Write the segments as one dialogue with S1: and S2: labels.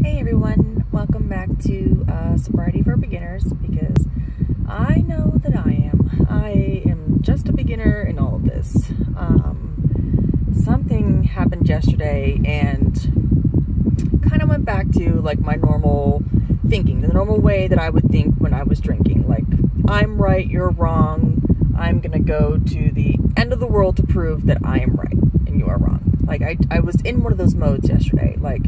S1: Hey everyone, welcome back to Sobriety for Beginners, because I know that I am just a beginner in all of this. Something happened yesterday and kind of went back to like my normal thinking, the normal way that I would think when I was drinking. Like, I'm right, you're wrong, I'm gonna go to the end of the world to prove that I am right and you are wrong. Like, I was in one of those modes yesterday. Like,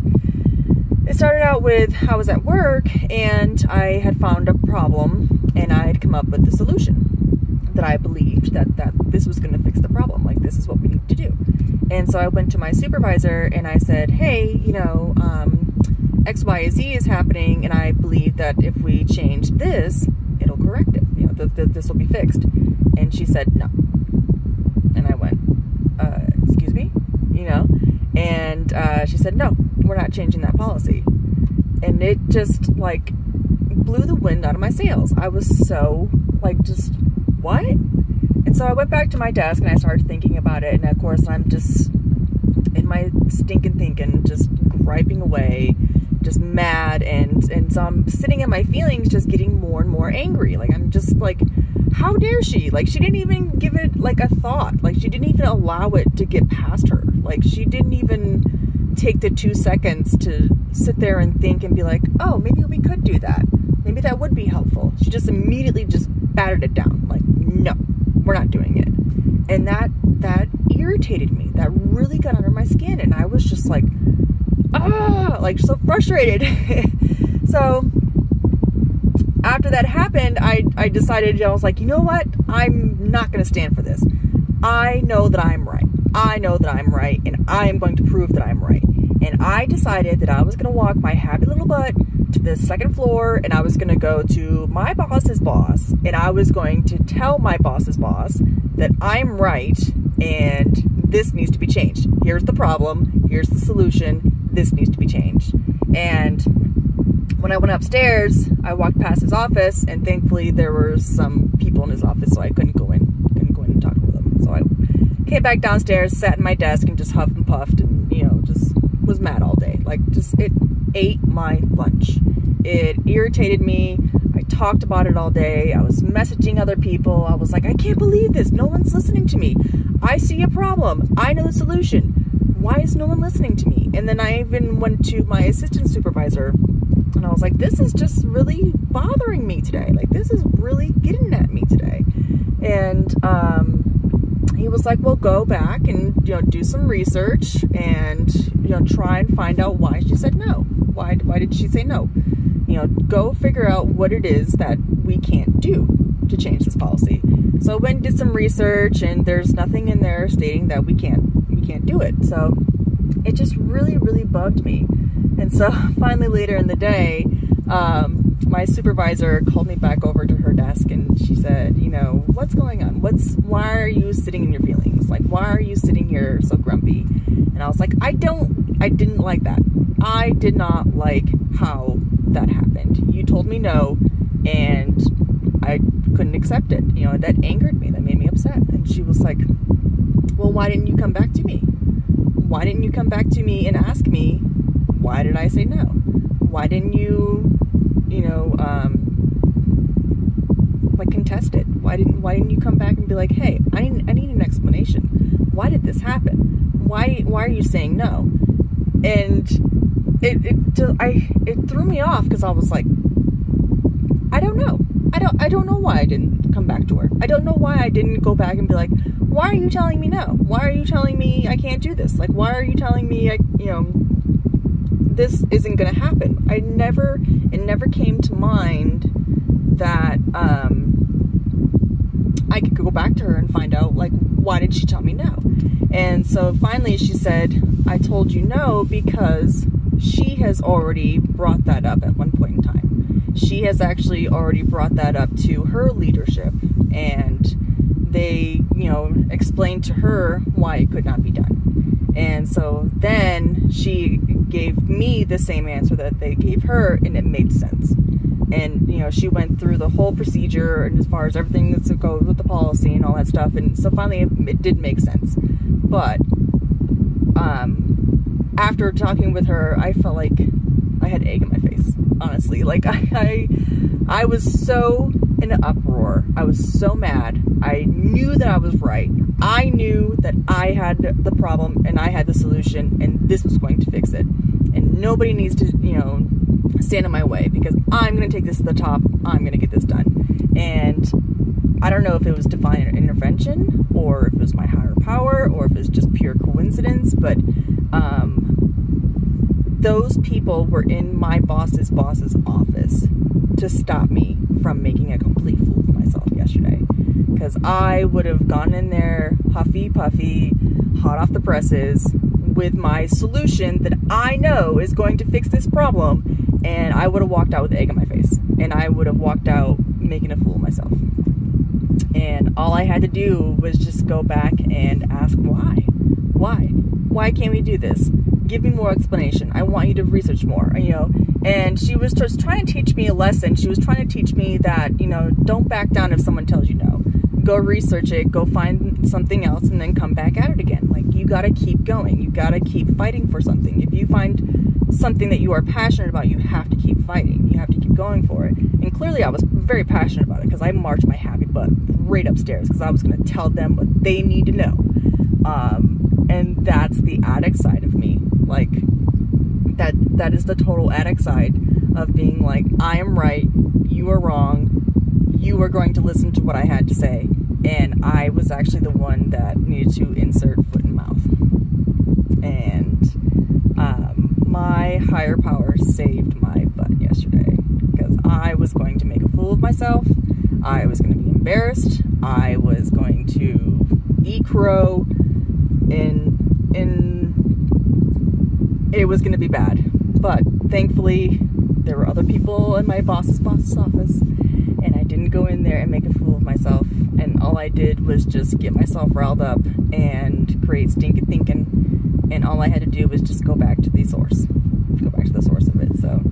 S1: it started out with, I was at work and I had found a problem and I had come up with the solution that I believed that this was going to fix the problem. Like, this is what we need to do. And so I went to my supervisor and I said, hey, you know, X, Y, Z is happening, and I believe that if we change this, it'll correct it. You know, this will be fixed. And she said, no. And I went, excuse me? You know? And she said, no, we're not changing that policy. And it just, like, blew the wind out of my sails. I was so, like, just, what? And so I went back to my desk and I started thinking about it. And of course, I'm just in my stinking thinking, just griping away, just mad. And so I'm sitting in my feelings, just getting more and more angry. Like, I'm just like, how dare she? Like, she didn't even give it, like, a thought. Like, she didn't even allow it to get past her. Like, she didn't even take the 2 seconds to sit there and think and be like, oh, maybe we could do that. Maybe that would be helpful. She just immediately just battered it down. Like, no, we're not doing it. And that irritated me. That really got under my skin. And I was just like, like, so frustrated. So after that happened, I decided, I was like, you know what? I'm not going to stand for this. I know that I'm right. I know that I'm right, and I am going to prove that I'm right. And I decided that I was going to walk my happy little butt to the second floor, and I was going to go to my boss's boss, and I was going to tell my boss's boss that I'm right, and this needs to be changed. Here's the problem. Here's the solution. This needs to be changed. And when I went upstairs, I walked past his office, and thankfully there were some people in his office, so I couldn't go in and talk with them. So I came back downstairs, sat in my desk, and just huffed and puffed, and, you know, just was mad all day. Like, just, it ate my lunch. It irritated me. I talked about it all day. I was messaging other people. I was like, I can't believe this. No one's listening to me. I see a problem. I know the solution. Why is no one listening to me? And then I even went to my assistant supervisor, and I was like, this is just really bothering me today. Like, this is really getting at me today. And he was like, well, go back and, you know, do some research and, you know, try and find out why she said no. Why did she say no? You know, go figure out what it is that we can't do to change this policy. So I went and did some research, and there's nothing in there stating that we can't do it. So it just really, really bugged me. And so finally later in the day, my supervisor called me back over to her desk, and she said, you know, what's going on? Why are you sitting in your feelings? Like, why are you sitting here so grumpy? And I was like, I didn't like that. I did not like how that happened. You told me no, and I couldn't accept it. You know, that angered me. That made me upset. And she was like, well, why didn't you come back to me? Why didn't you come back to me and ask me, why did I say no? Why didn't you, you know, like, contest it? Why didn't you come back and be like, hey, I need an explanation. Why did this happen? Why are you saying no? And it threw me off, because I was like, I don't know. I don't know why I didn't come back to her. I don't know why I didn't go back and be like, why are you telling me no? Why are you telling me I can't do this? Like, why are you telling me this isn't going to happen? It never came to mind that I could go back to her and find out, like, why did she tell me no? And so finally she said, I told you no because she has already brought that up at one point in time. She has actually already brought that up to her leadership, and they, you know, explained to her why it could not be done. And so then she gave me the same answer that they gave her, and it made sense. And, you know, she went through the whole procedure, and as far as everything that's goes with the policy and all that stuff, and so finally it did make sense. But after talking with her, I felt like I had egg in my face, honestly. Like, I was so in an uproar. I was so mad. I knew that I was right. I knew that I had the problem and I had the solution and this was going to fix it. And nobody needs to, you know, stand in my way because I'm going to take this to the top. I'm going to get this done. And I don't know if it was divine intervention or if it was my higher power or if it was just pure coincidence, but those people were in my boss's office to stop me from making a complete fool of myself yesterday. Because I would have gone in there huffy puffy, hot off the presses, with my solution that I know is going to fix this problem, and I would have walked out with egg on my face. And I would have walked out making a fool of myself. And all I had to do was just go back and ask why. Why can't we do this? Give me more explanation. I want you to research more, you know. And she was just trying to teach me a lesson. She was trying to teach me that, you know, don't back down if someone tells you no. Go research it, go find something else, and then come back at it again. Like, you gotta keep going. You gotta keep fighting for something. If you find something that you are passionate about, you have to keep fighting. You have to keep going for it. And clearly I was very passionate about it because I marched my happy butt right upstairs because I was gonna tell them what they need to know. And that's the addict side of me. Like, that is the total addict side of being like, I am right, you are wrong, you are going to listen to what I had to say. And I was actually the one that needed to insert foot in mouth. And my higher power saved my butt yesterday because I was going to make a fool of myself. I was going to be embarrassed. I was going to eat crow. It was going to be bad. But thankfully, there were other people in my boss's office, and I didn't go in there and make a fool of myself. And all I did was just get myself riled up and create stinking thinking. And all I had to do was just go back to the source. Go back to the source of it. So,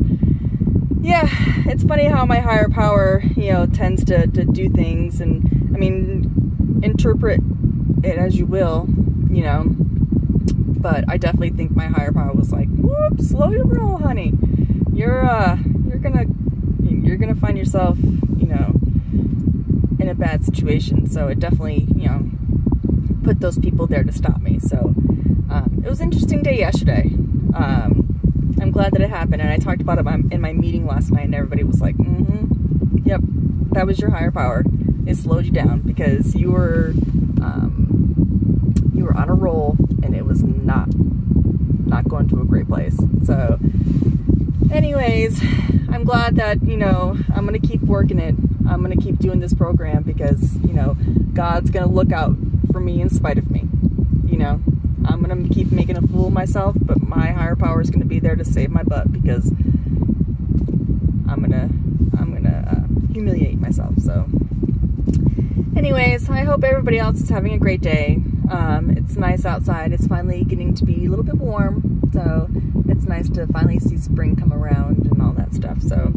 S1: yeah, it's funny how my higher power, you know, tends to do things. And, I mean, interpret it as you will, you know. But I definitely think my higher power was like, whoop, slow your roll, honey. You're gonna find yourself, you know, in a bad situation. So it definitely, you know, put those people there to stop me. So it was an interesting day yesterday. I'm glad that it happened, and I talked about it in my meeting last night, and everybody was like, yep, that was your higher power. It slowed you down because you were on a roll, and it was not going to a great place. So anyways, I'm glad that, you know, I'm going to keep working it. I'm going to keep doing this program because, you know, God's going to look out for me in spite of me. You know, I'm going to keep making a fool of myself, but my higher power is going to be there to save my butt because I'm going to humiliate myself. So anyways, I hope everybody else is having a great day. It's nice outside. It's finally getting to be a little bit warm, so it's nice to finally see spring come around and all that stuff. So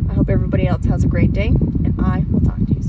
S1: I hope everybody else has a great day, and I will talk to you.